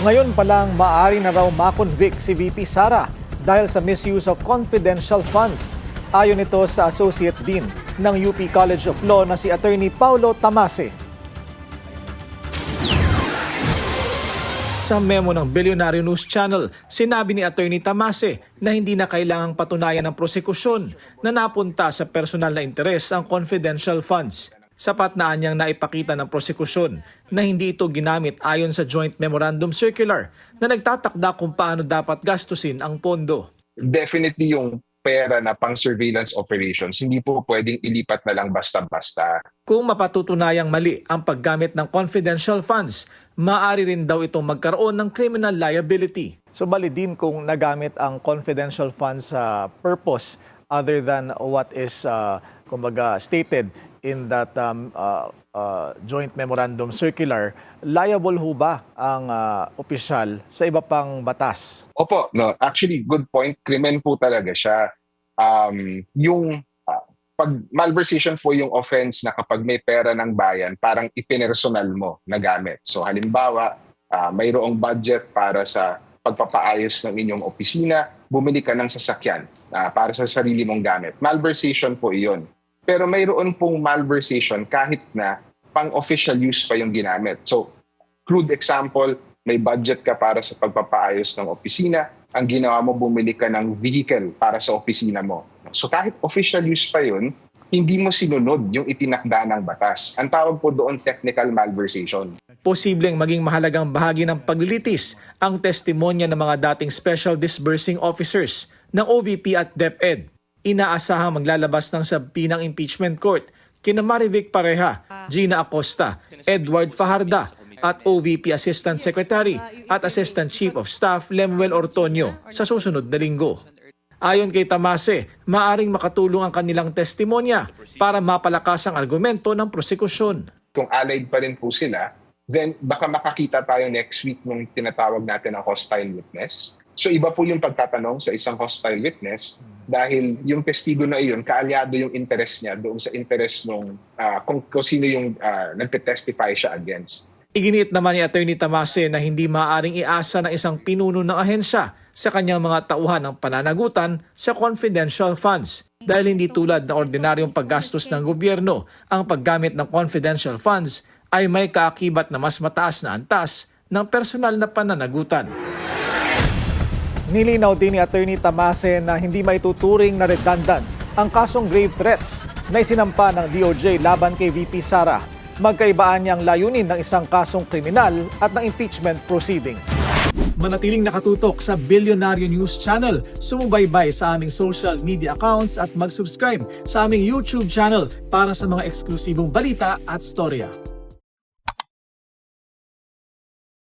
Ngayon pa lang maaari na raw makonvict si VP Sara dahil sa misuse of confidential funds. Ayon ito sa Associate Dean ng UP College of Law na si Attorney Paulo Tamase. Sa memo ng Bilyonaryo News Channel, sinabi ni Attorney Tamase na hindi na kailangang patunayan ng prosekusyon na napunta sa personal na interes ang confidential funds. Sapat na anyang naipakita ng prosekusyon na hindi ito ginamit ayon sa Joint Memorandum Circular na nagtatakda kung paano dapat gastusin ang pondo. Definitely yung pera na pang surveillance operations, hindi po pwedeng ilipat na lang basta-basta. Kung mapatutunayang mali ang paggamit ng confidential funds, maaari rin daw itong magkaroon ng criminal liability. So bali din kung nagamit ang confidential funds sa purpose other than what is kumbaga stated in that Joint Memorandum Circular, liable ho ba ang opisyal sa iba pang batas? Opo, no, actually good point. Krimen po talaga siya. Yung pag malversation po yung offense na kapag may pera ng bayan, parang ipinersonal mo na gamit. So halimbawa, mayroong budget para sa pagpapaayos ng inyong opisina, bumili ka ng sasakyan para sa sarili mong gamit. Malversation po iyon. Pero mayroon pong malversation kahit na pang-official use pa yung ginamit. So, crude example, may budget ka para sa pagpapaayos ng opisina, ang ginawa mo, bumili ka ng vehicle para sa opisina mo. So kahit official use pa yun, hindi mo sinunod yung itinakda ng batas. Ang tawag po doon technical malversation. Posibleng maging mahalagang bahagi ng paglilitis ang testimonya ng mga dating Special Disbursing Officers ng OVP at DepEd. Inaasahang maglalabas ng sabpi ng impeachment court kina Marivic Pareja, Gina Acosta, Edward Fajarda at OVP Assistant Secretary at Assistant Chief of Staff Lemuel Ortonio sa susunod na linggo. Ayon kay Tamase, maaring makatulong ang kanilang testimonya para mapalakas ang argumento ng prosekusyon. Kung allied pa rin po sila, then baka makakita tayo next week nung tinatawag natin ang hostile witness. So iba po yung pagtatanong sa isang hostile witness dahil yung testigo na iyon, kaalyado yung interest niya doon sa interest nung kung sino yung nagte-testify siya against. Iginiit naman ni Attorney Tamase na hindi maaaring iasa ng isang pinuno ng ahensya sa kanyang mga tauhan ng pananagutan sa confidential funds dahil hindi tulad ng ordinaryong paggastos ng gobyerno, ang paggamit ng confidential funds ay may kaakibat na mas mataas na antas ng personal na pananagutan. Nilinaw din ni Attorney Tamase na hindi maituturing na redundant ang kasong grave threats na isinampa ng DOJ laban kay VP Sara. Magkaibaan niyang layunin ng isang kasong kriminal at ng impeachment proceedings. Manatiling nakatutok sa Bilyonaryo News Channel, sumubaybay sa aming social media accounts at mag-subscribe sa aming YouTube channel para sa mga eksklusibong balita at storya.